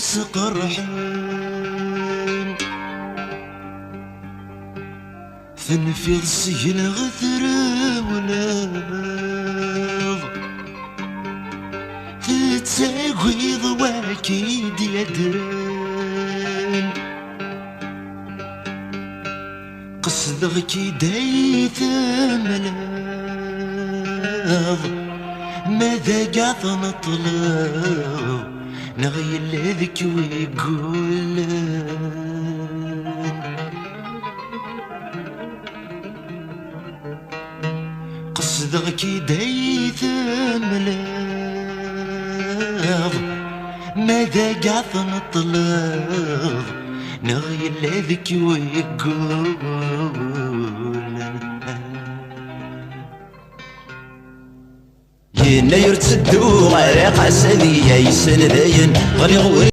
سقرحان ثنفي السجن غثر وناض تتساقيض واكيد يدران قصدغ كي دايث ملاض ماذا قاعد نطلب نغي الذك ويقول قصدغ كي دايث ملاض ماذا قاعد نطلب نغي الذك ويقول ينا يرتدو غير قاسني يا يسن ذاين غلي غوري